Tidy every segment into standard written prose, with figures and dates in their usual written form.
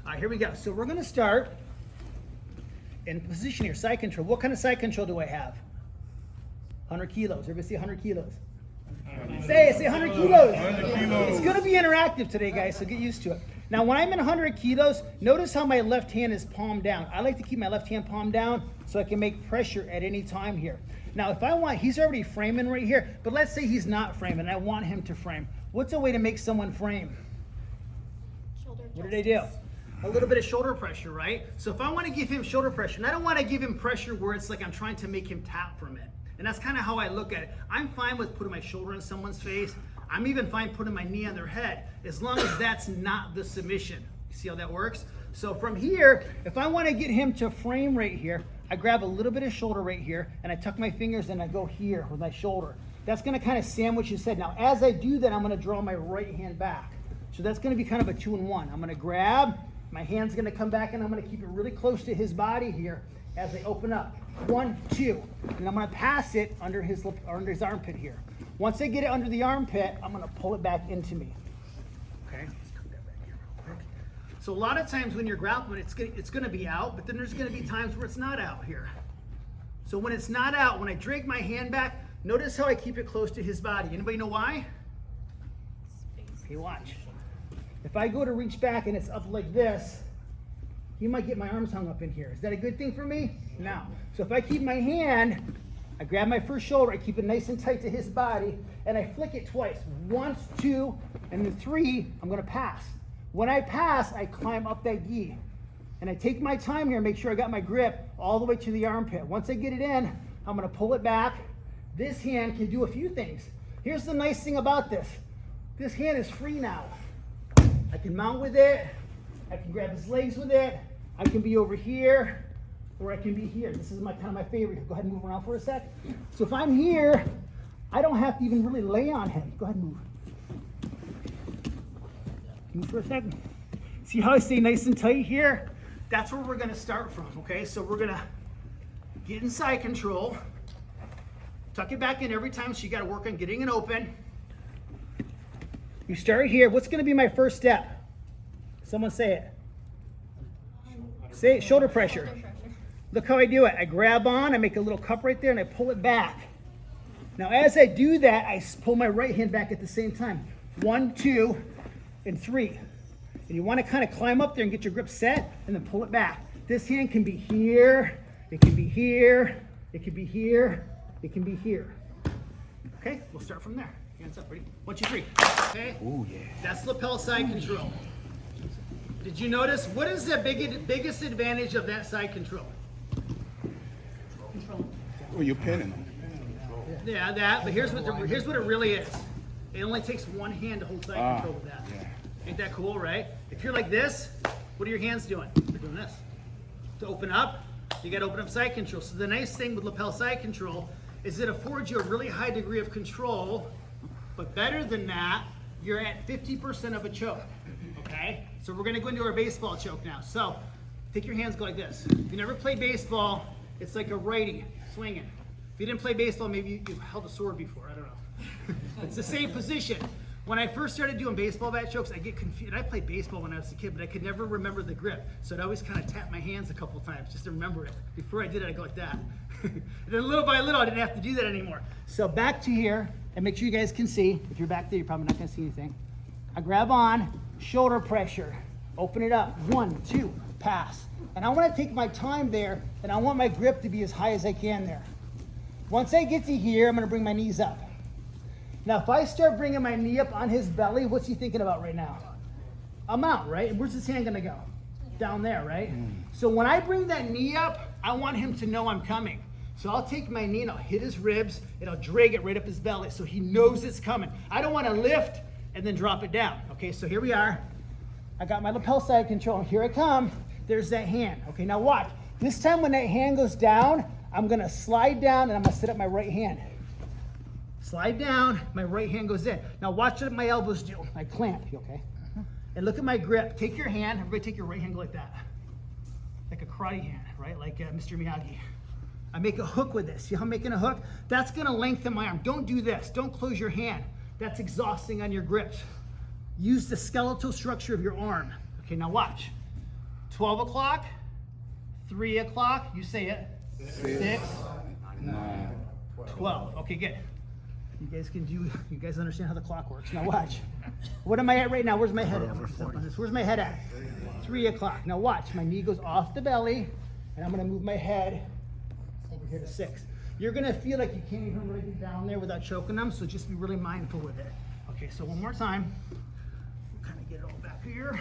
All right, here we go. So we're gonna start in position here, side control. What kind of side control do I have? 100 kilos. Everybody say 100 kilos. Say 100 kilos. 100 kilos. It's gonna be interactive today, guys, so get used to it. Now, when I'm in 100 kilos, notice how my left hand is palm down. I like to keep my left hand palm down so I can make pressure at any time here. Now, if I want, he's already framing right here, but let's say he's not framing, and I want him to frame. What's a way to make someone frame? Shoulder What do they do? A little bit of shoulder pressure, right? So if I want to give him shoulder pressure, and I don't want to give him pressure where it's like I'm trying to make him tap from it. And that's kind of how I look at it. I'm fine with putting my shoulder on someone's face. I'm even fine putting my knee on their head, as long as that's not the submission. You see how that works? So from here, if I want to get him to frame right here, I grab a little bit of shoulder right here, and I tuck my fingers and I go here with my shoulder. That's going to kind of sandwich his head. Now, as I do that, I'm going to draw my right hand back. So that's going to be kind of a 2-in-1. I'm going to grab, my hand's going to come back, and I'm going to keep it really close to his body here as I open up. 1, 2, and I'm going to pass it under his armpit here. Once I get it under the armpit, I'm going to pull it back into me. Okay, let's come that back here real quick. So a lot of times when you're grappling, it's going to be out, but then there's going to be times where it's not out here. So when it's not out, when I drag my hand back, notice how I keep it close to his body. Anybody know why? Okay, watch. If I go to reach back and it's up like this, you might get my arms hung up in here. Is that a good thing for me? No. So if I keep my hand, I grab my first shoulder, I keep it nice and tight to his body, and I flick it twice. 1, 2, and then 3, I'm gonna pass. When I pass, I climb up that gi. And I take my time here and make sure I got my grip all the way to the armpit. Once I get it in, I'm gonna pull it back. This hand can do a few things. Here's the nice thing about this. This hand is free now. I can mount with it, I can grab his legs with it, I can be over here, or I can be here. This is kind of my favorite. Go ahead and move around for a sec. So if I'm here, I don't have to even really lay on him. Go ahead and move. Move for a second. See how I stay nice and tight here? That's where we're gonna start from, okay? So we're gonna get in side control, tuck it back in every time, so you gotta work on getting it open. You start here. What's gonna be my first step? Someone say it. Say it, shoulder pressure. Look how I do it. I grab on, I make a little cup right there, and I pull it back. Now, as I do that, I pull my right hand back at the same time. 1, 2, and 3. And you want to kind of climb up there and get your grip set, and then pull it back. This hand can be here, it can be here, it can be here, it can be here. Okay, we'll start from there. Hands up, ready? 1, 2, 3. Okay? Oh, yeah. That's lapel side control. Did you notice, what is the biggest advantage of that side control? Oh, you're pinning them. Yeah, that, but here's what it really is. It only takes one hand to hold side control with that. Yeah. Ain't that cool, right? If you're like this, what are your hands doing? They're doing this. To open up, you gotta open up side control. So the nice thing with lapel side control is it affords you a really high degree of control, but better than that, you're at 50% of a choke, okay? So we're gonna go into our baseball choke now. So take your hands, go like this. If you never played baseball, it's like a righty swinging. If you didn't play baseball, maybe you've held a sword before, I don't know. It's the same position. When I first started doing baseball bat chokes, I get confused. I played baseball when I was a kid, but I could never remember the grip. So I'd always kind of tap my hands a couple times just to remember it. Before I did it, I'd go like that. And then little by little, I didn't have to do that anymore. So back to here, and make sure you guys can see. If you're back there, you're probably not gonna see anything. I grab on, shoulder pressure, open it up, 1, 2, pass. And I wanna take my time there, and I want my grip to be as high as I can there. Once I get to here, I'm gonna bring my knees up. Now, if I start bringing my knee up on his belly, what's he thinking about right now? I'm out, right? And where's his hand gonna go? Down there, right? So when I bring that knee up, I want him to know I'm coming. So I'll take my knee and I'll hit his ribs and I'll drag it right up his belly so he knows it's coming. I don't wanna lift and then drop it down. Okay, so here we are. I got my lapel side control, and here I come. There's that hand. Okay, now watch. This time when that hand goes down, I'm gonna slide down and I'm gonna set up my right hand. Slide down, my right hand goes in. Now watch what my elbows do. I clamp, okay? And look at my grip. Take your hand, everybody take your right hand, go like that. Like a karate hand, right? Like Mr. Miyagi. I make a hook with this. See how I'm making a hook? That's gonna lengthen my arm. Don't do this, don't close your hand. That's exhausting on your grips. Use the skeletal structure of your arm. Okay, now watch. 12 o'clock, 3 o'clock, you say it, 6, 12. Okay, good. You guys understand how the clock works. Now watch. What am I at right now? Where's my head at? Where's my head at? 3 o'clock. Now watch. My knee goes off the belly, and I'm going to move my head over here to 6. You're going to feel like you can't even really get down there without choking them, so just be really mindful with it. Okay, so one more time. We'll kind of get it all back here.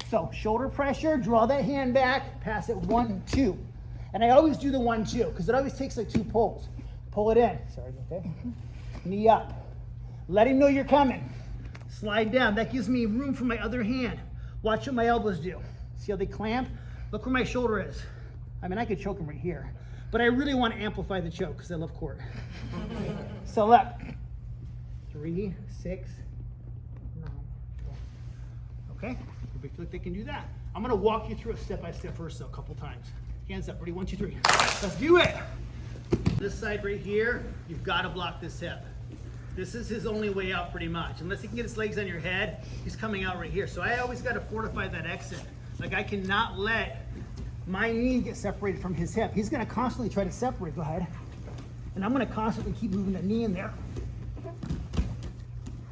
So shoulder pressure, draw that hand back, pass it 1, 2. And I always do the 1, 2 because it always takes like 2 pulls. Pull it in. Sorry, okay? Knee up. Let him know you're coming. Slide down. That gives me room for my other hand. Watch what my elbows do. See how they clamp? Look where my shoulder is. I mean, I could choke him right here, but I really want to amplify the choke because I love court. So look. 3, 6, 9, 10. Okay? Everybody feel like they can do that? I'm going to walk you through it step by step first, though, a couple times. Hands up. Ready? 1, 2, 3. Let's do it. This side right here, you've got to block this hip. This is his only way out pretty much. Unless he can get his legs on your head, he's coming out right here. So I always got to fortify that exit. Like I cannot let my knee get separated from his hip. He's going to constantly try to separate. Go ahead. And I'm going to constantly keep moving the knee in there.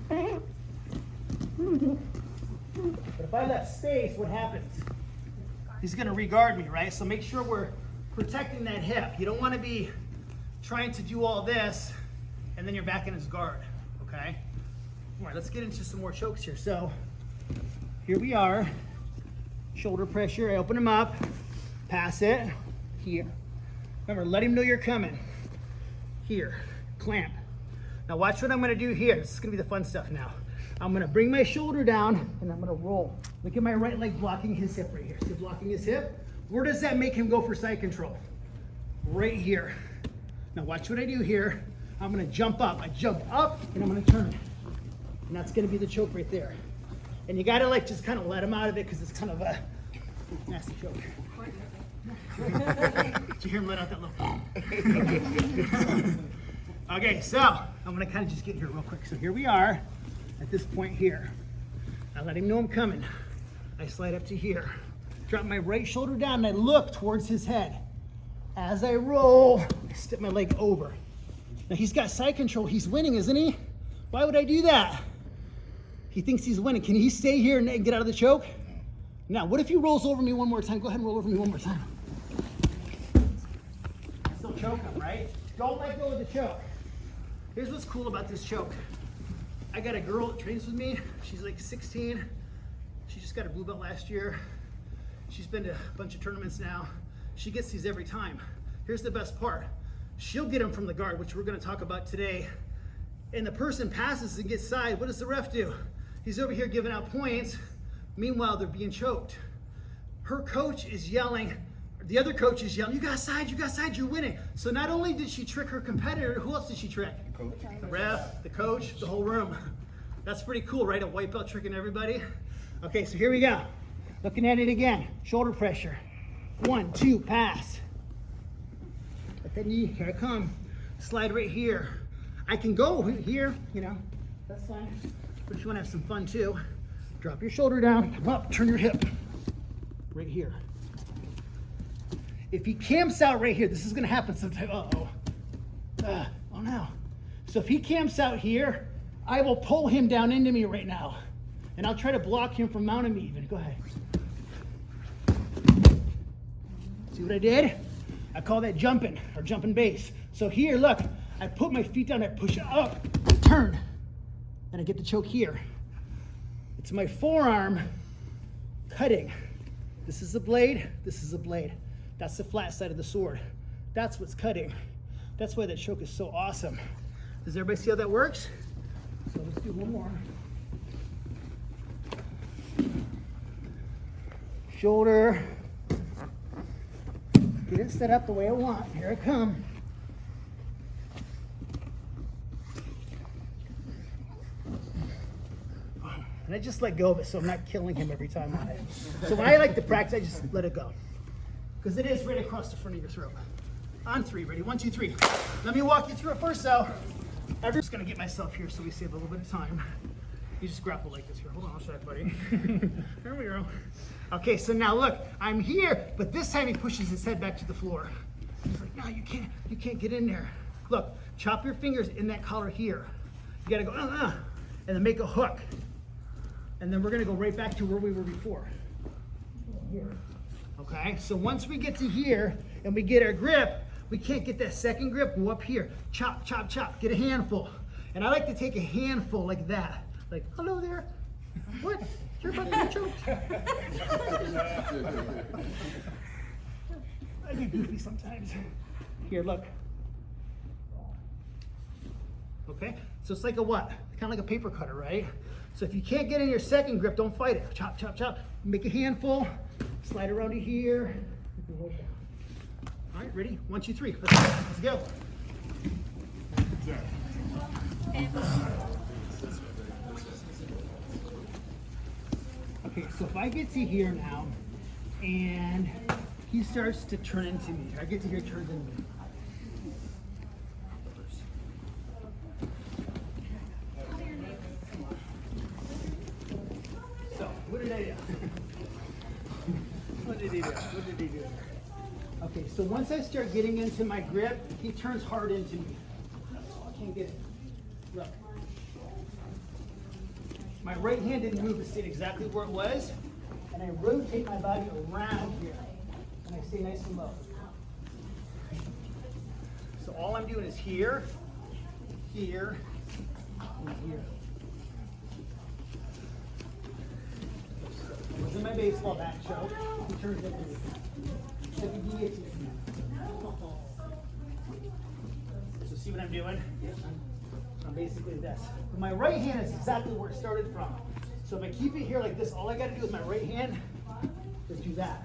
But if I left space, what happens? He's going to regard me, right? So make sure we're protecting that hip. You don't want to be trying to do all this and then you're back in his guard, okay? All right, let's get into some more chokes here. So here we are, shoulder pressure. I open him up, pass it, here. Remember, let him know you're coming. Here, clamp. Now watch what I'm gonna do here. This is gonna be the fun stuff now. I'm gonna bring my shoulder down and I'm gonna roll. Look at my right leg blocking his hip right here. See, blocking his hip? Where does that make him go for side control? Right here. Now watch what I do here. I'm gonna jump up. I jump up and I'm gonna turn. And that's gonna be the choke right there. And you gotta like just kind of let him out of it because it's kind of a nasty choke. Did you hear him let out that little Okay, so I'm gonna kind of just get here real quick. So here we are at this point here. I let him know I'm coming. I slide up to here. Drop my right shoulder down and I look towards his head. As I roll, I step my leg over. Now he's got side control. He's winning, isn't he? Why would I do that? He thinks he's winning. Can he stay here and get out of the choke? Now, what if he rolls over me one more time? Go ahead and roll over me one more time. Still choke him, right? Don't let go of the choke. Here's what's cool about this choke. I got a girl that trains with me. She's like 16. She just got a blue belt last year. She's been to a bunch of tournaments now. She gets these every time. Here's the best part. She'll get them from the guard, which we're gonna talk about today. And the person passes and gets side. What does the ref do? He's over here giving out points. Meanwhile, they're being choked. Her coach is yelling, the other coach is yelling, you got side, you're winning. So not only did she trick her competitor, who else did she trick? The ref, the coach, the whole room. That's pretty cool, right? A white belt tricking everybody. Okay, so here we go. Looking at it again. Shoulder pressure. 1, 2, pass. At the knee, here I come. Slide right here. I can go here, you know, that's fine. But if you want to have some fun too, drop your shoulder down, come up, turn your hip. Right here. If he camps out right here, this is going to happen sometime. Uh-oh. Oh no. So if he camps out here, I will pull him down into me right now. And I'll try to block him from mounting me even. Go ahead. See what I did? I call that jumping or jumping base. So here, look, I put my feet down, I push up, turn, and I get the choke here. It's my forearm cutting. This is a blade, this is a blade. That's the flat side of the sword. That's what's cutting. That's why that choke is so awesome. Does everybody see how that works? So let's do one more. Shoulder. Get it set up the way I want. Here I come. And I just let go of it so I'm not killing him every time on it. So when I like to practice, I just let it go. Because it is right across the front of your throat. On 3, ready? 1, 2, 3. Let me walk you through it first though. I'm just gonna get myself here so we save a little bit of time. You just grapple like this here. Hold on, I'll show you, buddy. There we go. Okay, so now look, I'm here, but this time he pushes his head back to the floor. He's like, no, you can't get in there. Look, chop your fingers in that collar here. You gotta go, and then make a hook. And then we're gonna go right back to where we were before. Here. Okay, so once we get to here and we get our grip, we can't get that second grip, go up here. Chop, chop, chop, get a handful. And I like to take a handful like that. Like, hello there. What? You're about to get choked. I get goofy sometimes. Here, look. Okay, so it's like a what? Kind of like a paper cutter, right? So if you can't get in your second grip, don't fight it. Chop, chop, chop. Make a handful. Slide around to here. All right, ready? 1, 2, 3. Let's go. Okay, so if I get to here now, and he starts to turn into me, I get to here, turns into me. So, what did I do? What did he do? What did he do? Okay, so once I start getting into my grip, he turns hard into me. I can't get it. Look. My right hand didn't move, it stayed exactly where it was. And I rotate my body around here. And I stay nice and low. So all I'm doing is here, here, and here. I was in my baseball bat choke. He turns into me. So see what I'm doing? I'm basically this. But my right hand is exactly where it started from. So if I keep it here like this, all I got to do with my right hand is do that.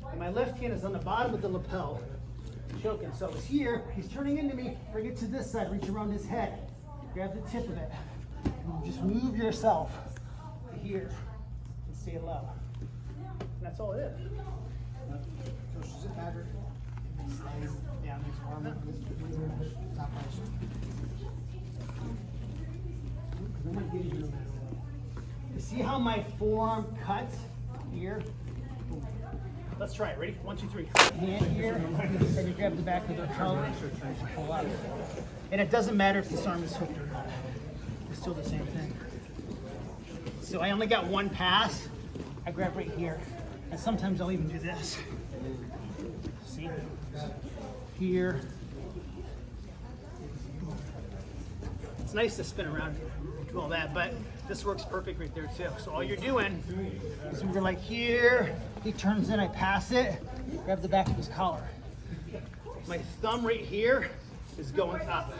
And my left hand is on the bottom of the lapel, choking. So it's here, he's turning into me, bring it to this side, reach around his head, grab the tip of it, and just move yourself to here and stay low. And that's all it is. So does it matter if he slides down his arm like this particular top right? I'm gonna get you no matter what. You see how my forearm cuts here? Boom. Let's try it. Ready? 1, 2, 3. Hand here, and you grab the back of the collar and pull out. And it doesn't matter if this arm is hooked or not. It's still the same thing. So I only got one pass. I grab right here. And sometimes I'll even do this. See? Here. It's nice to spin around and do all that, but this works perfect right there too. So all you're doing is we're like here, he turns in, I pass it, grab the back of his collar. My thumb right here is going up.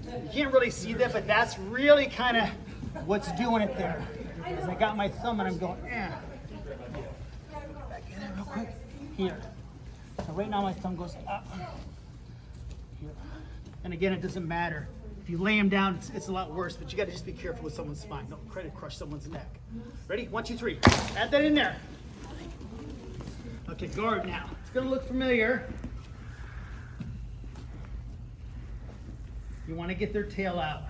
You can't really see that, but that's really kind of what's doing it there. Is I got my thumb and I'm going, Back in there real quick. Here. So right now my thumb goes up. Here. And again, it doesn't matter. If you lay him down, it's a lot worse, but you got to just be careful with someone's spine. Don't try to crush someone's neck. Ready? 1, 2, 3. Add that in there. Okay, guard now. It's going to look familiar. You want to get their tail out.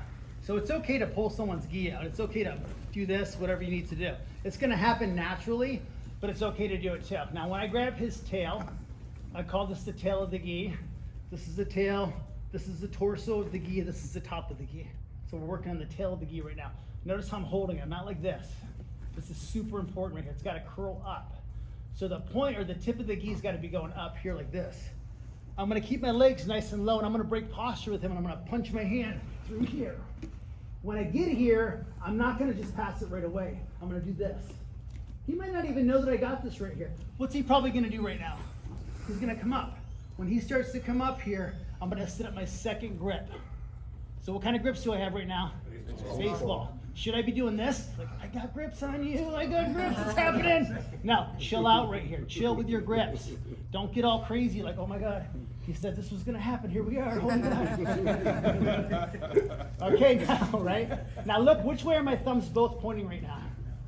So it's okay to pull someone's gi out. It's okay to do this, whatever you need to do. It's going to happen naturally, but it's okay to do it too. Now, when I grab his tail, I call this the tail of the gi. This is the tail. This is the torso of the gi. This is the top of the gi. So we're working on the tail of the gi right now. Notice how I'm holding it, not like this. This is super important right here. It's got to curl up. So the point or the tip of the gi's got to be going up here like this. I'm going to keep my legs nice and low, and I'm going to break posture with him, and I'm going to punch my hand through here. When I get here, I'm not going to just pass it right away. I'm going to do this. He might not even know that I got this right here. What's he probably going to do right now? He's going to come up. When he starts to come up here, I'm going to set up my second grip. So what kind of grips do I have right now? Baseball. Should I be doing this? Like, I got grips on you. I got grips. It's happening. No, chill out right here. Chill with your grips. Don't get all crazy like, oh my God, he said this was going to happen. Here we are. Hold on. Okay, now, right? Now look, which way are my thumbs both pointing right now?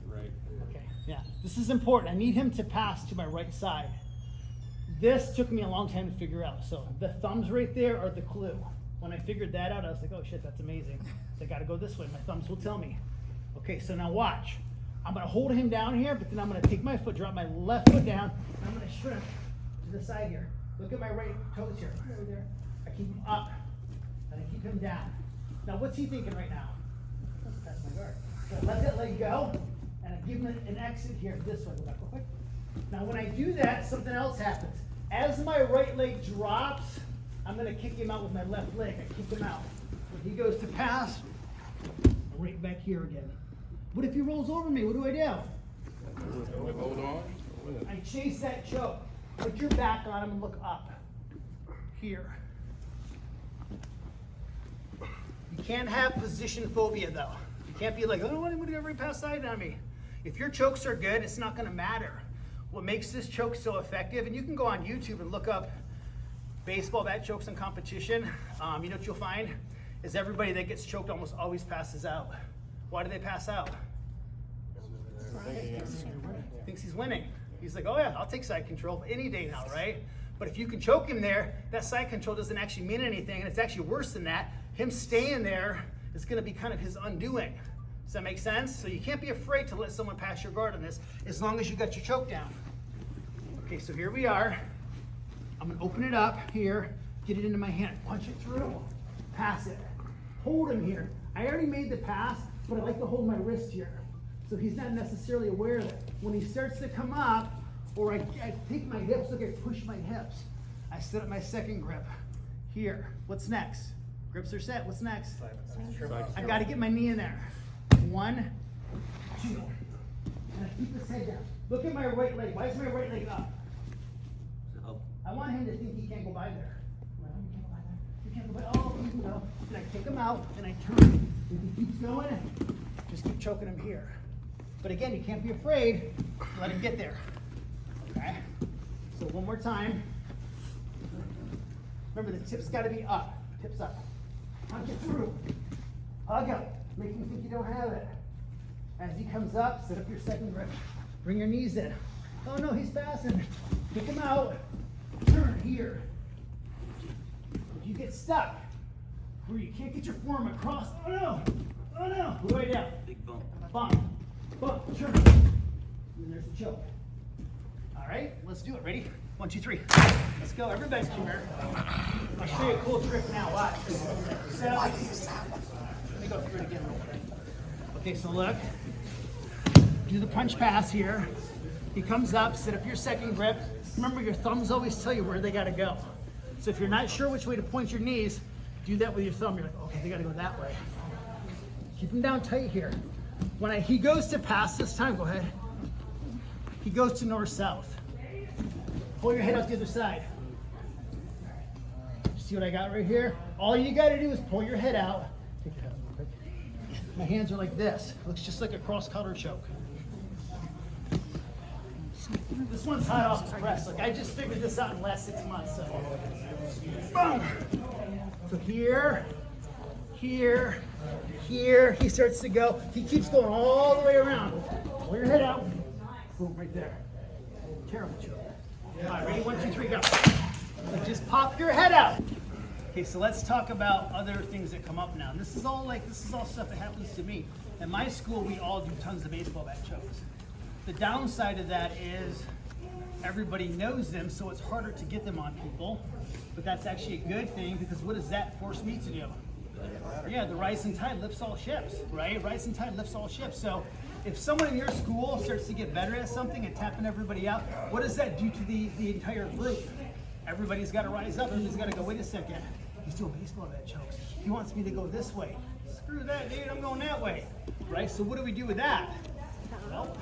Right. Okay, yeah. This is important. I need him to pass to my right side. This took me a long time to figure out. So the thumbs right there are the clue. When I figured that out, I was like, oh shit, that's amazing. So I gotta go this way, my thumbs will tell me. Okay, so now watch. I'm gonna hold him down here, but then I'm gonna take my foot, drop my left foot down, and I'm gonna shrimp to the side here. Look at my right toes here. Right there. I keep him up, and I keep him down. Now what's he thinking right now? That's my guard. So let that leg go, and I give him an exit here, this way. Go back real quick. Now when I do that, something else happens. As my right leg drops, I'm gonna kick him out with my left leg. I kick him out. When he goes to pass, I'm right back here again. What if he rolls over me? What do I do? Hold on. I chase that choke. Put your back on him and look up. Here. You can't have position phobia though. You can't be like, I don't want anybody to ever pass side on me. If your chokes are good, it's not gonna matter. What makes this choke so effective, and you can go on YouTube and look up baseball bat chokes in competition. You know what you'll find is everybody that gets choked almost always passes out. Why do they pass out? Thinks he's winning. He's like, oh yeah, I'll take side control any day now, right? But if you can choke him there, that side control doesn't actually mean anything, and it's actually worse than that. Him staying there is gonna be kind of his undoing. Does that make sense? So you can't be afraid to let someone pass your guard on this as long as you got your choke down. Okay, so here we are. I'm gonna open it up here, get it into my hand, punch it through, pass it. Hold him here. I already made the pass, but I like to hold my wrist here. So he's not necessarily aware of it. When he starts to come up, or I take my hips, look, I push my hips. I set up my second grip. Here, what's next? Grips are set, what's next? I gotta get my knee in there. 1, 2. And I keep his head down. Look at my right leg. Why is my right leg up? I want him to think he can't go by there. You can't go by there. Oh, you can go. And I kick him out and I turn. If he keeps going, just keep choking him here. But again, you can't be afraid. Let him get there. Okay? So one more time. Remember, the tip's got to be up. Tips up. Punch it through. Hug him. Make him think you don't have it. As he comes up, set up your second grip. Bring your knees in. Oh no, he's passing. Kick him out. Turn here. If you get stuck where you can't get your forearm across, oh no, oh no, go way down. Big bump. Bump, bump, turn. And there's the choke. All right, let's do it. Ready? 1, 2, 3. Let's go. Everybody's come here. I'll show you a cool trick now. Watch. So, let me go through it again real quick. Okay, so look. Do the punch pass here. He comes up, set up your second grip. Remember, your thumbs always tell you where they gotta go. So if you're not sure which way to point your knees, do that with your thumb. You're like, okay, they gotta go that way. Keep them down tight here. When he goes to pass this time, go ahead. He goes to north-south. Pull your head out the other side. See what I got right here? All you gotta do is pull your head out. Take your head out real quick. My hands are like this. Looks just like a cross-collar choke. This one's hot off the press. Like I just figured this out in the last 6 months. So, boom. So here, here, here. He starts to go. He keeps going all the way around. Pull your head out. Boom, right there. Terrible choke. All right, ready? 1, 2, 3, go. So just pop your head out. Okay, so let's talk about other things that come up now. And this is all stuff that happens to me. At my school, we all do tons of baseball bat chokes. The downside of that is everybody knows them, so it's harder to get them on people. But that's actually a good thing, because what does that force me to do? Yeah, the rising tide lifts all ships, right? Rising tide lifts all ships. So if someone in your school starts to get better at something and tapping everybody out, what does that do to the entire group? Everybody's got to rise up. Everybody's got to go, wait a second. He's doing baseball bat chokes. He wants me to go this way. Screw that, dude. I'm going that way. Right? So what do we do with that? Well,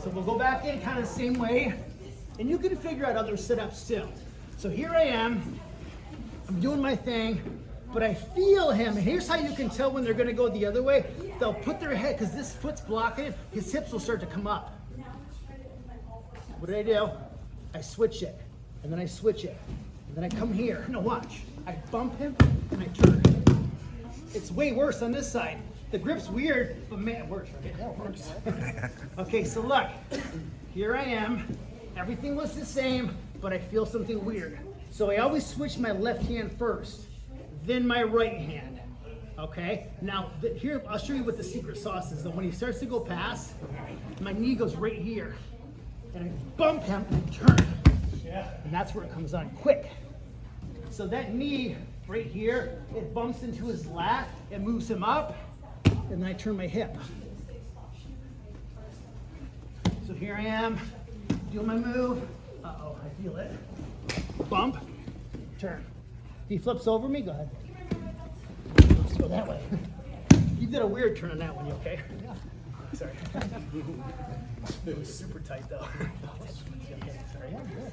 so we'll go back in kind of the same way, and you can figure out other sit-ups too. So here I am, I'm doing my thing, but I feel him, and here's how you can tell when they're gonna go the other way. They'll put their head, because this foot's blocking it, his hips will start to come up. What do? I switch it, and then I switch it, and then I come here. No, watch. I bump him, and I turn. It's way worse on this side. The grip's weird, but man, it works, right? Yeah, it works. Okay, so look, here I am. Everything was the same, but I feel something weird. So I always switch my left hand first. then my right hand. Okay? Now, here, I'll show you what the secret sauce is. Though. When he starts to go past, my knee goes right here. And I bump him and turn. And that's where it comes on quick. So that knee right here, it bumps into his lat, it moves him up, and then I turn my hip. So here I am, doing my move. Uh-oh, I feel it. Bump, turn. If he flips over me, go ahead. Let's go that way. You did a weird turn on that one, you okay? Yeah. Sorry. It was super tight though. Sorry, yeah, good.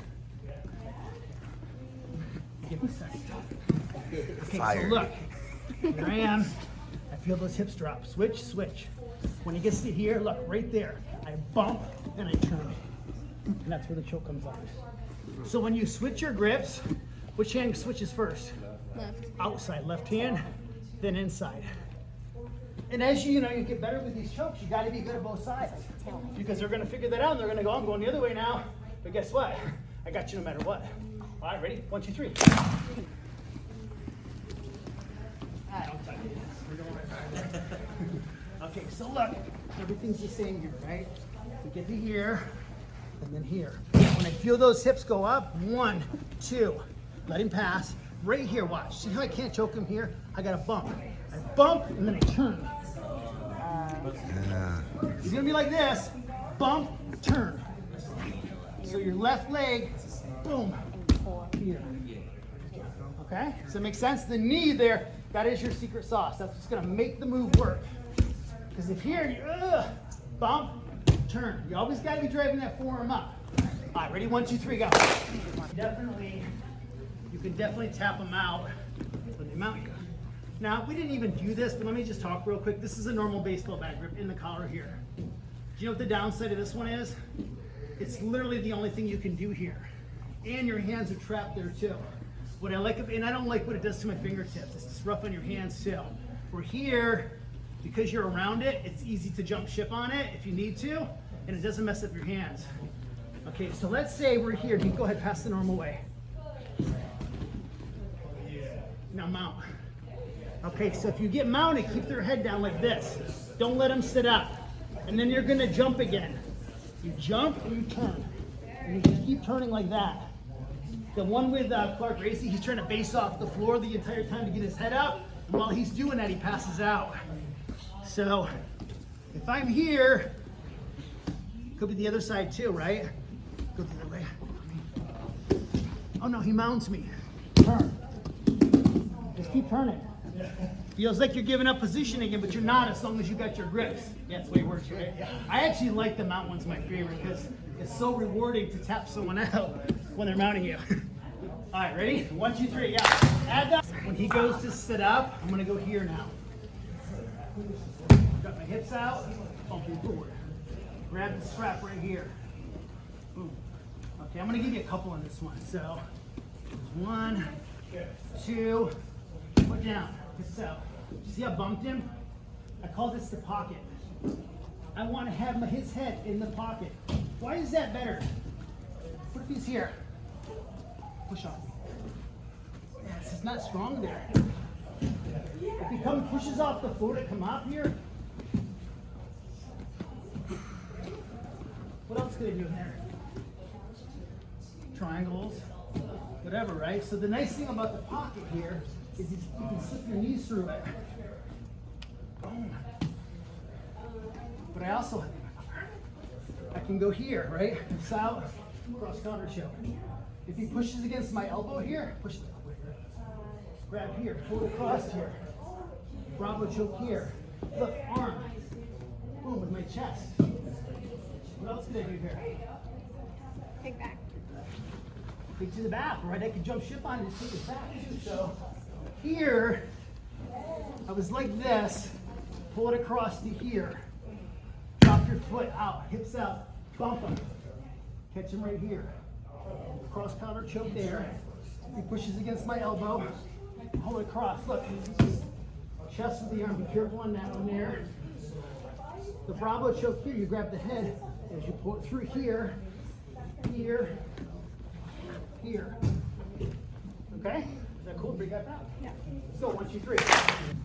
Give me a second. Okay, so look, here I am. I feel those hips drop. Switch, switch. When he gets to here, look, right there. I bump and I turn. And that's where the choke comes on. So when you switch your grips, which hand switches first? Left. Outside, left hand, then inside. And as you know, you get better with these chokes, you got to be good at both sides. Because they're going to figure that out and they're going to go, I'm going the other way now. But guess what? I got you no matter what. All right, ready? 1, 2, 3. Don't touch it. Okay, so look, everything's the same here, right? We get to here, and then here. When I feel those hips go up, 1, 2, let him pass. Right here, watch. See how I can't choke him here? I got to bump. I bump, and then I turn. It's gonna be like this, bump, turn. So your left leg, boom, here. Okay, does that make sense? The knee there, that is your secret sauce. That's what's gonna make the move work. Because if here, you bump, turn. You always gotta be driving that forearm up. All right, ready? 1, 2, 3, go. Definitely, you can definitely tap them out when they mount you. Now, we didn't even do this, but let me just talk real quick. This is a normal baseball bat grip in the collar here. Do you know what the downside of this one is? It's literally the only thing you can do here. And your hands are trapped there too. What I like, and I don't like what it does to my fingertips. It's just rough on your hands too. We're here, because you're around it, it's easy to jump ship on it if you need to, and it doesn't mess up your hands. Okay, so let's say we're here. You can go ahead past the normal way. Now mount. Okay, so if you get mounted, keep their head down like this. Don't let them sit up. And then you're gonna jump again. You jump and you turn. And you just keep turning like that. The one with Clark Racy, he's trying to base off the floor the entire time to get his head up. And while he's doing that, he passes out. So if I'm here, could be the other side too, right? Go the other way. Oh no, he mounts me. Turn. Just keep turning. Feels like you're giving up position again, but you're not as long as you got your grips. Yeah, that's the way it works, right? I actually like the mount one's my favorite because it's so rewarding to tap someone out when they're mounting you. All right, ready? 1, 2, 3, yeah. Add that. When he goes to sit up, I'm gonna go here now. Got my hips out, bumping forward. Grab the strap right here. Boom. Okay, I'm gonna give you a couple on this one. So, 1, 2, put down. So, see how I bumped him? I call this the pocket. I want to have his head in the pocket. Why is that better? What if he's here? Push off. Yes, it's not strong there. If he pushes off the floor to come up here, what else could I do in there? Triangles, whatever, right? So the nice thing about the pocket here is you can slip your knees through it. Boom. But I also, I can go here, right? Hips out, cross counter choke. If he pushes against my elbow here, push the elbow here. Grab here, pull it across here. Bravo choke here. Look, arm. Boom, with my chest. What else can I do here? Take back. Take to the back, right? I could jump ship on it and take it back too. So here, I was like this, pull it across to here. Drop your foot out, hips out, bump him. Catch him right here. Cross counter choke there. He pushes against my elbow. Hold it across. Look, chest with the arm. Be careful on that one there. The Bravo choke here, you grab the head as you pull it through here, here, here. Okay? Is that cool, bring that down. Yeah. So 1, 2, 3.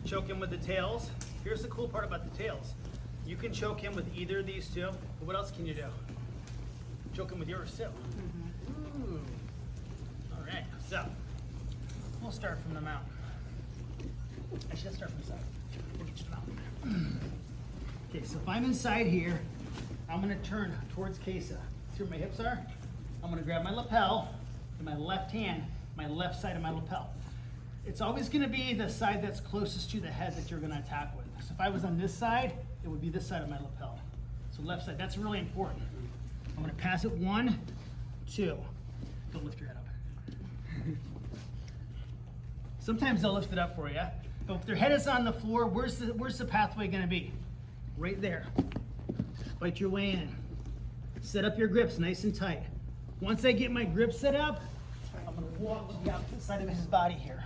Choke him with the tails. Here's the cool part about the tails. You can choke him with either of these two, but what else can you do? Choke him with yours too. Ooh. All right, so we'll start from the mount. I should start from the side. We'll get to the mount. Okay, so if I'm inside here, I'm gonna turn towards Kesa. See where my hips are? I'm gonna grab my lapel in my left hand, my left side of my lapel. It's always gonna be the side that's closest to the head that you're gonna attack with. So if I was on this side, it would be this side of my lapel. So left side, that's really important. I'm gonna pass it 1, 2. Don't lift your head up. Sometimes they'll lift it up for you. But if their head is on the floor, where's the pathway gonna be? Right there. Fight your way in. Set up your grips nice and tight. Once I get my grip set up, I'm gonna walk to the opposite side of his body here.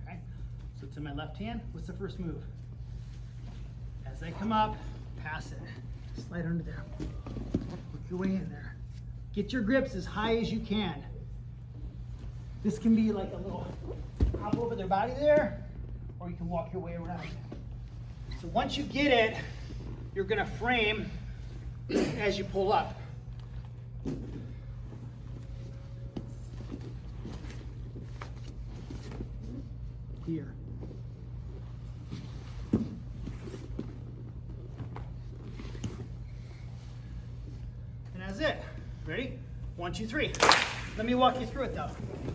Okay, so to my left hand, what's the first move? As I come up, pass it. Slide under there. Work your way in there. Get your grips as high as you can. This can be like a little hop over their body there, or you can walk your way around. So once you get it, you're gonna frame as you pull up. Here. And that's it. Ready? 1, 2, 3. Let me walk you through it though.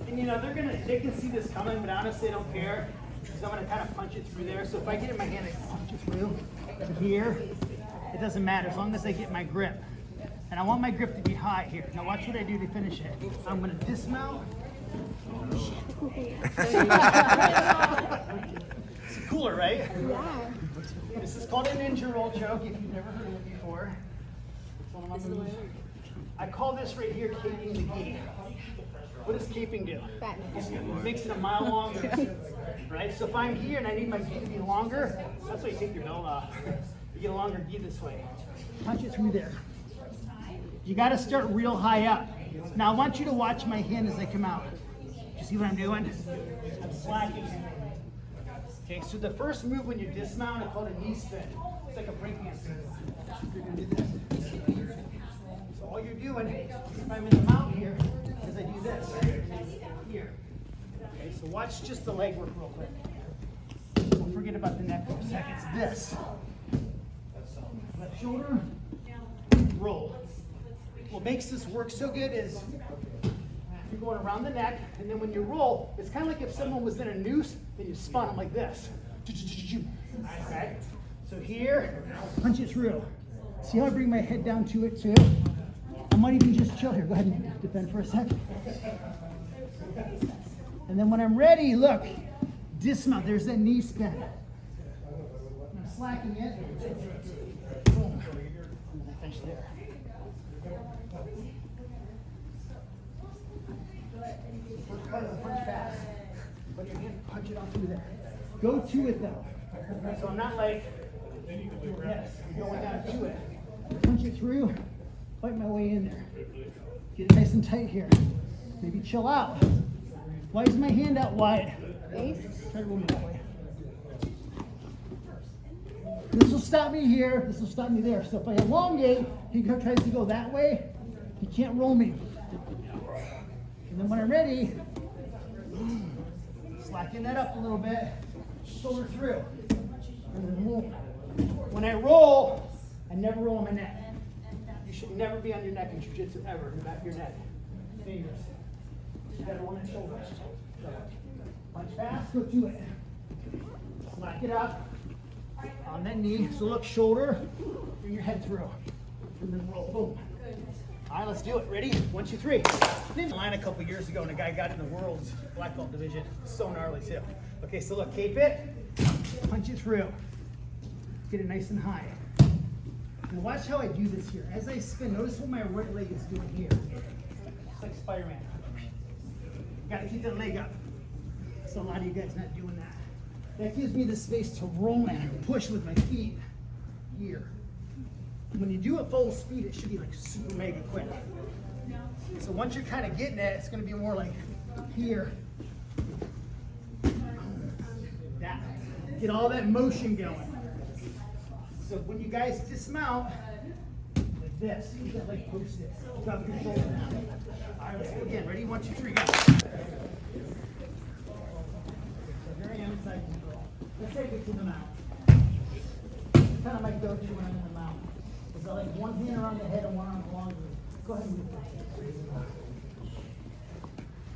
And you know, they can see this coming, but honestly I don't care. Because I'm gonna kind of punch it through there. So if I get in my hand, I can punch it through to here. It doesn't matter as long as I get my grip. And I want my grip to be high here. Now watch what I do to finish it. I'm gonna dismount. It's cooler, right? Yeah. This is called a ninja roll choke if you've never heard of it before. It's one of my moves. I call this right here caping the gi. What does caping do? It makes it a mile longer, right? So if I'm here and I need my gi to be longer, that's why you take your belt off. You get a longer gi this way. Punch it through there. You got to start real high up. Now I want you to watch my hand as I come out. You see what I'm doing? I'm slacking. Okay, so the first move when you dismount, I call it a knee spin. It's like a breakdance. You're gonna do this. So all you're doing, if I'm in the mount here, is I do this. Here. Okay, so watch just the leg work real quick. Don't forget about the neck for a second. It's this. Left shoulder, roll. What makes this work so good is you're going around the neck, and then when you roll, it's kind of like if someone was in a noose, then you spun them like this. Okay? So here, punch it through. See how I bring my head down to it too? I might even just chill here. Go ahead and defend for a second. And then when I'm ready, look, dismount. There's that knee spin. I'm slacking it. Boom. And then I finish there. Punch fast. Put your hand, punch it on through there. Go to it though. So I'm not like this. I'm going down to it. Punch it through. Fight my way in there. Get it nice and tight here. Maybe chill out. Why is my hand out wide? Try to roll me that way. This will stop me here. This will stop me there. So if I elongate, he tries to go that way. He can't roll me. And then when I'm ready, slacken that up a little bit. Shoulder through. And then roll. When I roll, I never roll on my neck. You should never be on your neck in jiu-jitsu ever, in the back of your neck. Dangerous. You gotta roll that shoulder. So, punch fast, go to it. Slack it up. On that knee. So look, shoulder, bring your head through. And then roll. Boom. All right, let's do it. Ready? 1, 2, 3. I did a line a couple years ago, and a guy got in the world's black belt division. So gnarly too. Okay, so look, cape it, punch it through. Get it nice and high. Now watch how I do this here. As I spin, notice what my right leg is doing here. It's like Spider-Man. Got to keep that leg up. So a lot of you guys not doing that. That gives me the space to roll and push with my feet here. When you do it full speed, it should be like super mega quick. So once you're kind of getting it, it's going to be more like here. That. Get all that motion going. So when you guys dismount, like this, you can like post it. Drop your shoulder down. All right, let's go again. Ready? 1, 2, 3, go. Very inside control. Let's take it to the mount. Kind of my go-to when I'm in the mount. Is I like one hand around the head and one arm along the. Go ahead and move that.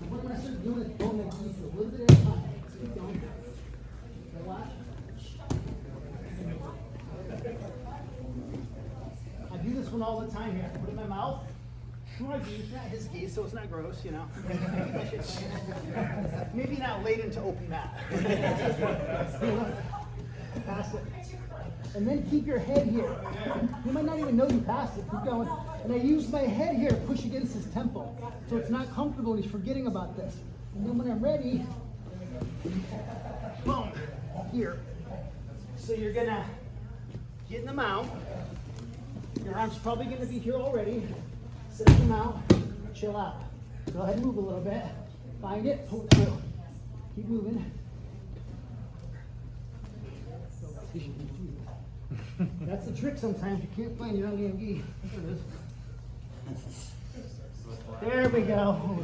When I start doing it, go make these a little bit at a time. Keep going. Now watch. I do this one all the time here. Put it in my mouth. It's not his gaze, so it's not gross, you know. Maybe not late into open mat. Pass it. And then keep your head here. You might not even know you passed it. Keep going. And I use my head here to push against his temple. So it's not comfortable and he's forgetting about this. And then when I'm ready, boom, here. So you're gonna get in the mount. Your arm's probably gonna be here already. Sit in the mount, chill out. Go ahead and move a little bit. Find it, pull it through. Keep moving. That's the trick sometimes. You can't find your own EMG. There it is. There we go.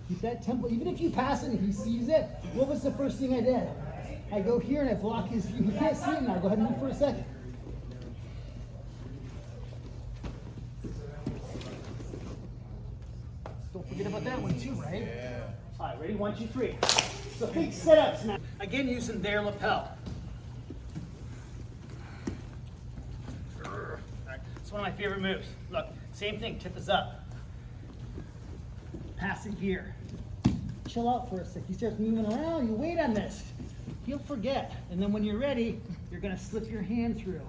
Keep that tempo. Even if you pass it and he sees it, what was the first thing I did? I go here and I block his view. He can't see it now. Go ahead and move for a second. Don't forget about that one too, right? Yeah. All right, ready? 1, 2, 3. So big sit-ups now. Again, using their lapel. It's one of my favorite moves. Look, same thing, tip is up. Pass it here. Chill out for a sec. He starts moving around, you wait on this. He'll forget. And then when you're ready, you're gonna slip your hand through.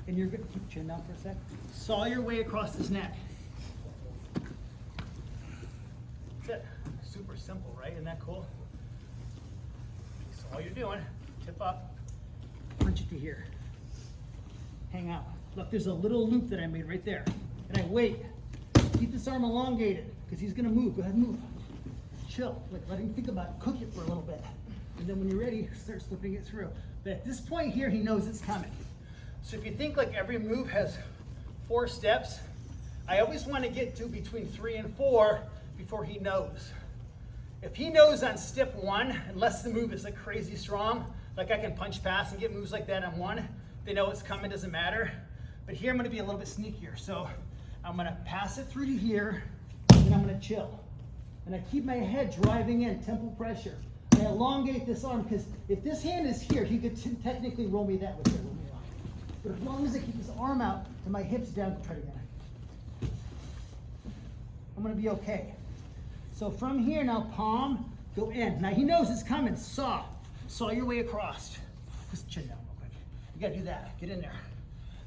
And you're gonna keep your chin down for a sec. Saw your way across his neck. That's it. Super simple, right? Isn't that cool? So all you're doing, tip up, punch it to here. Hang out. Look, there's a little loop that I made right there. And I wait. Keep this arm elongated, because he's gonna move. Go ahead and move. Chill. Like, let him think about it. Cook it for a little bit. And then when you're ready, start slipping it through. But at this point here, he knows it's coming. So if you think like every move has 4 steps, I always want to get to between 3 and 4 before he knows. If he knows on step 1, unless the move is like crazy strong, like I can punch pass and get moves like that on 1, they know it's coming, doesn't matter. But here I'm going to be a little bit sneakier. So I'm going to pass it through to here, and I'm going to chill. And I keep my head driving in, temple pressure. I elongate this arm, because if this hand is here, he could technically roll me that way. But as long as I keep his arm out and my hips down, try it again. I'm going to be okay. So from here now, palm, go in. Now he knows it's coming. Saw your way across. Just chin down real quick. You got to do that. Get in there.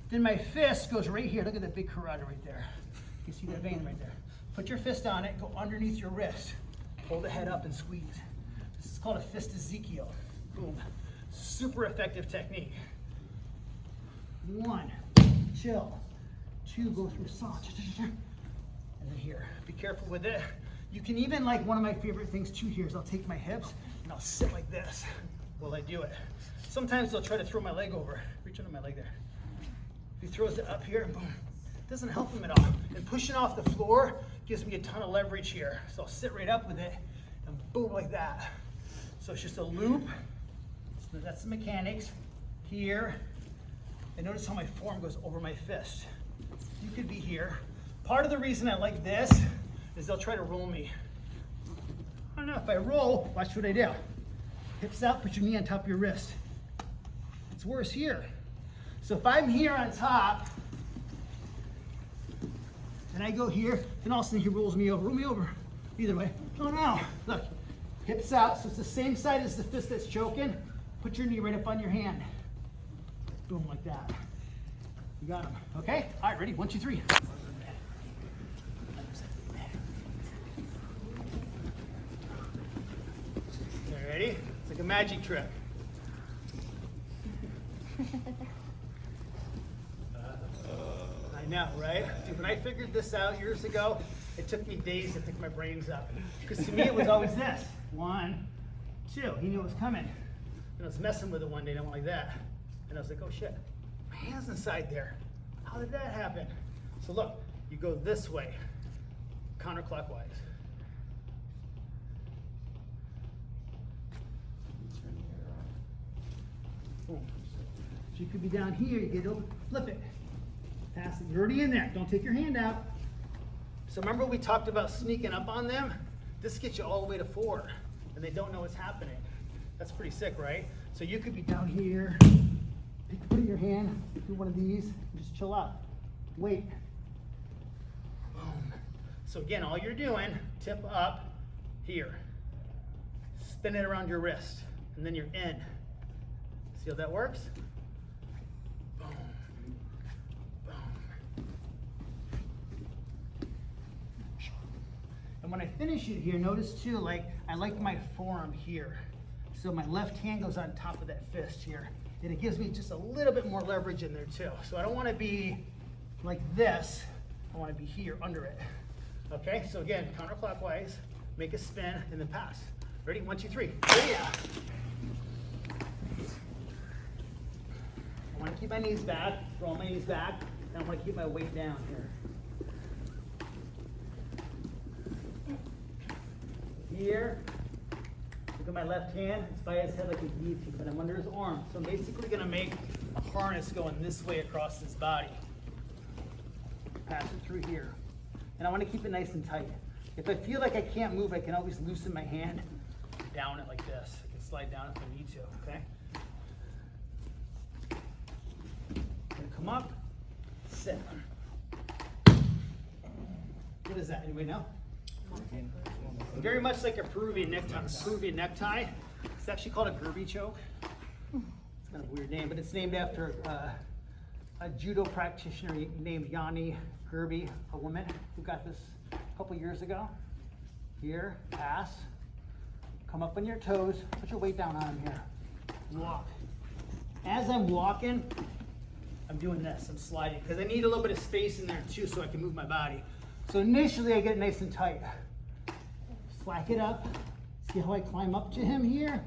Then my fist goes right here. Look at that big carotid right there. You see that vein right there. Put your fist on it. Go underneath your wrist. Pull the head up and squeeze. This is called a fist Ezekiel. Boom. Super effective technique. 1, chill. 2, go through saw. And then here. Be careful with it. You can even, like, one of my favorite things too here is I'll take my hips and I'll sit like this while I do it. Sometimes they'll try to throw my leg over. Reach under my leg there. If he throws it up here, boom. It doesn't help him at all. And pushing off the floor gives me a ton of leverage here. So I'll sit right up with it and boom, like that. So it's just a loop. So that's the mechanics here. And notice how my forearm goes over my fist. You could be here. Part of the reason I like this is they'll try to roll me. I don't know, if I roll, watch what I do. Hips out, put your knee on top of your wrist. It's worse here. So if I'm here on top, and I go here, then all of a sudden he rolls me over. Roll me over. Either way. Oh no. Look, hips out, so it's the same side as the fist that's choking. Put your knee right up on your hand. Boom, like that. You got him. Okay? All right, ready? 1, 2, 3. Ready? It's like a magic trick. I know, right? Dude, when I figured this out years ago, it took me days to pick my brains up. Because to me, it was always this. 1, 2. He knew it was coming. And I was messing with it one day, and I went like that. And I was like, oh shit, my hand's inside there. How did that happen? So look, you go this way, counterclockwise. Boom. So you could be down here, you get over, flip it. Pass it, you're already in there. Don't take your hand out. So remember we talked about sneaking up on them? This gets you all the way to 4, and they don't know what's happening. That's pretty sick, right? So you could be down here, put your hand through one of these, and just chill out. Wait. Boom. So again, all you're doing, tip up here. Spin it around your wrist, and then you're in. See how that works? Boom. Boom. And when I finish it here, notice too, like I like my forearm here. So my left hand goes on top of that fist here. And it gives me just a little bit more leverage in there too. So I don't want to be like this. I want to be here under it. Okay, so again, counterclockwise, make a spin, and then pass. Ready? 1, 2, 3. Yeah. I want to keep my knees back, roll my knees back, and I want to keep my weight down here. Here, look at my left hand, it's by his head like a guillotine, but I'm under his arm. So I'm basically going to make a harness going this way across his body. Pass it through here. And I want to keep it nice and tight. If I feel like I can't move, I can always loosen my hand, down it like this. I can slide down if I need to, okay? Gonna come up, sit. What is that? Anybody know? Very much like a Peruvian necktie. It's actually called a Gerbi choke. It's kind of a weird name, but it's named after a judo practitioner named Yanni Gerbi, a woman who got this a couple years ago. Here, pass. Come up on your toes. Put your weight down on him here. Walk. As I'm walking, I'm doing this. I'm sliding because I need a little bit of space in there too so I can move my body. So initially I get it nice and tight. Slack it up. See how I climb up to him here?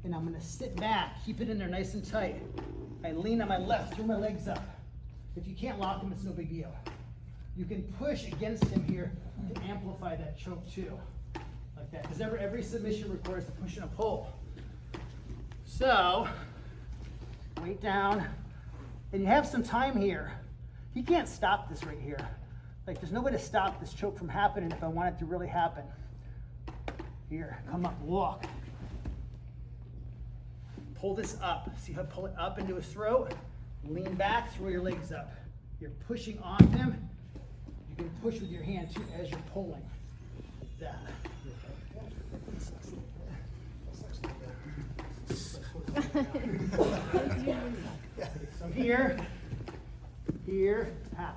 And I'm gonna sit back, keep it in there nice and tight. I lean on my left, throw my legs up. If you can't lock him, it's no big deal. You can push against him here to amplify that choke too. Like that, because every submission requires a push and a pull. So, weight down, and you have some time here. You can't stop this right here. Like there's no way to stop this choke from happening if I want it to really happen. Here, come up, walk. Pull this up. See how I pull it up into his throat? Lean back, throw your legs up. You're pushing off him. You can push with your hand too as you're pulling. Like that. So here, pass.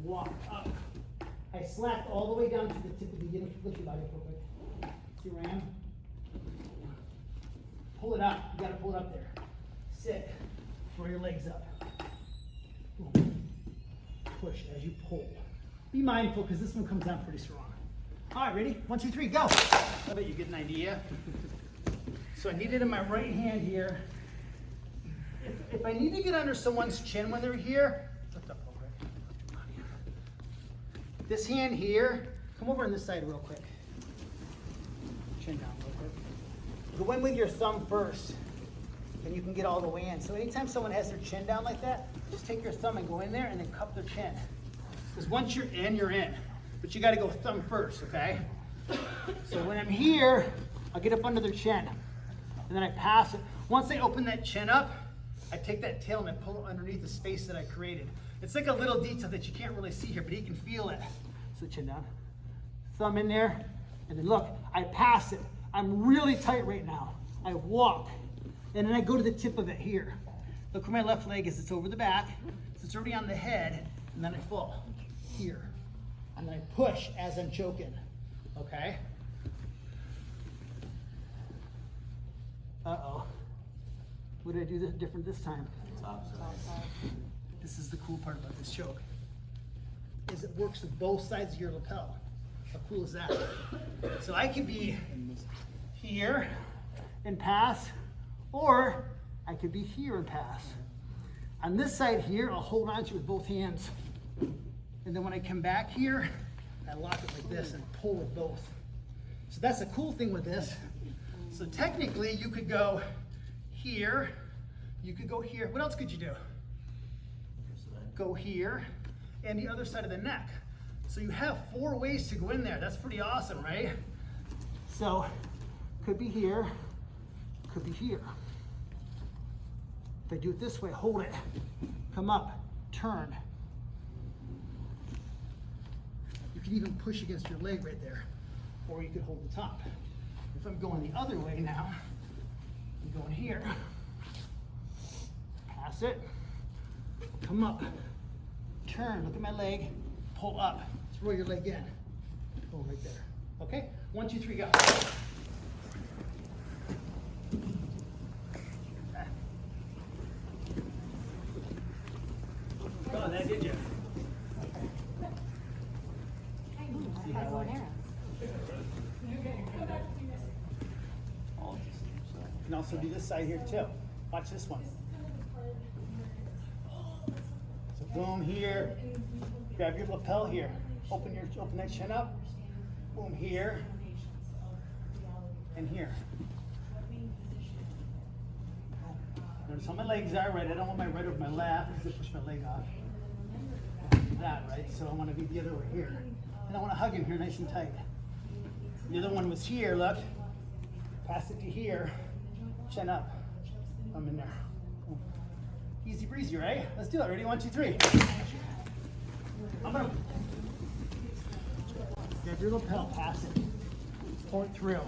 Walk up. I slacked all the way down to the tip of the beginning. Lift your body real quick. See where I am? Pull it up. You gotta pull it up there. Sit. Throw your legs up. Boom. Push as you pull. Be mindful because this one comes down pretty strong. All right, ready? 1, 2, 3, go. I bet you get an idea. So I need it in my right hand here. If I need to get under someone's chin when they're here, lift up real quick. This hand here, come over on this side real quick. Chin down real quick. Go in with your thumb first, and you can get all the way in. So anytime someone has their chin down like that, just take your thumb and go in there and then cup their chin. Because once you're in, you're in. But you gotta go thumb first, okay? So when I'm here, I'll get up under their chin. And then I pass it. Once they open that chin up, I take that tail and I pull it underneath the space that I created. It's like a little detail that you can't really see here, but you can feel it. So chin down, thumb in there, and then look, I pass it. I'm really tight right now. I walk, and then I go to the tip of it here. Look where my left leg is, it's over the back, so it's already on the head, and then I fall here. And then I push as I'm choking, okay? What did I do different this time? Top side. This is the cool part about this choke, is it works with both sides of your lapel. How cool is that? So I could be here and pass, or I could be here and pass. On this side here, I'll hold on to it with both hands. And then when I come back here, I lock it like this and pull with both. So that's the cool thing with this. So technically you could go here, you could go here. What else could you do? Go here and the other side of the neck. So you have 4 ways to go in there. That's pretty awesome, right? So could be here, could be here. If I do it this way, hold it, come up, turn. You can even push against your leg right there, or you could hold the top. If I'm going the other way now, I'm going here, pass it, come up, turn, look at my leg, pull up, throw your leg in, pull right there. Okay, 1, 2, 3, go. Oh, that did you? See how I You can also do this side here too. Watch this one. So boom here. Grab your lapel here. Open that chin up. Boom here. And here. Notice how my legs are, right? I don't want my right over my left because it push my leg off. That, right? So I want to be the other way here. And I want to hug him here nice and tight. The other one was here, look. Pass it to here. Chin up. I'm in there. Easy breezy, right? Let's do it. Ready? 1, 2, 3. I'm gonna grab your lapel, pass it. Pull it through.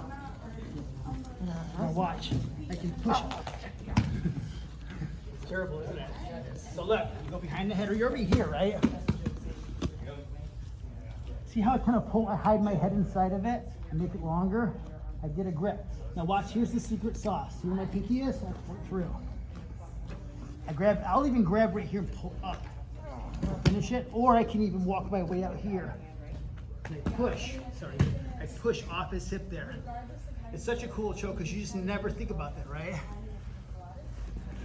Now watch. I can push it. It's terrible, isn't it? So look, you go behind the head, or you're already here, right? See how I kind of pull, I hide my head inside of it and make it longer? I get a grip. Now watch, here's the secret sauce. See where my pinky is? I pull it through. I'll even grab right here and pull up. Finish it, or I can even walk my way out here. And I push off his hip there. It's such a cool choke because you just never think about that, right?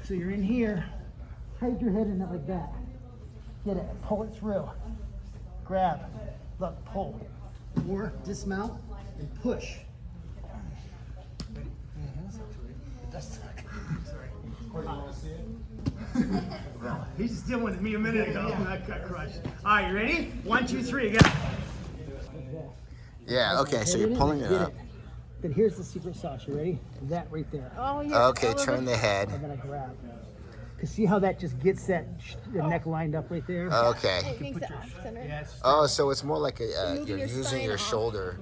So you're in here, hide your head in it like that. Get it, pull it through. Grab, look, pull. Or dismount and push. Ready? That's sorry. He just did one to me a minute ago. I got crushed. All right, you ready? 1, 2, 3, go. Yeah, okay, so you're pulling it up. Then here's the secret sauce. You ready? That right there. Oh, yeah. Okay, turn the head. And then I grab. Cause see how that just gets the neck lined up right there? Okay. It makes it off center. Yes. Oh, so it's more like a Moving you're your using spine your off. shoulder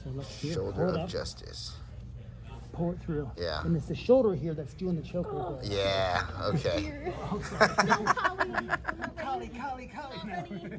So look here. shoulder Hold of up. justice. Pull it through. Yeah. And it's the shoulder here that's doing the choke right there. Yeah, okay. Oh, sorry. No, Holly. I'm not ready. Collie. No.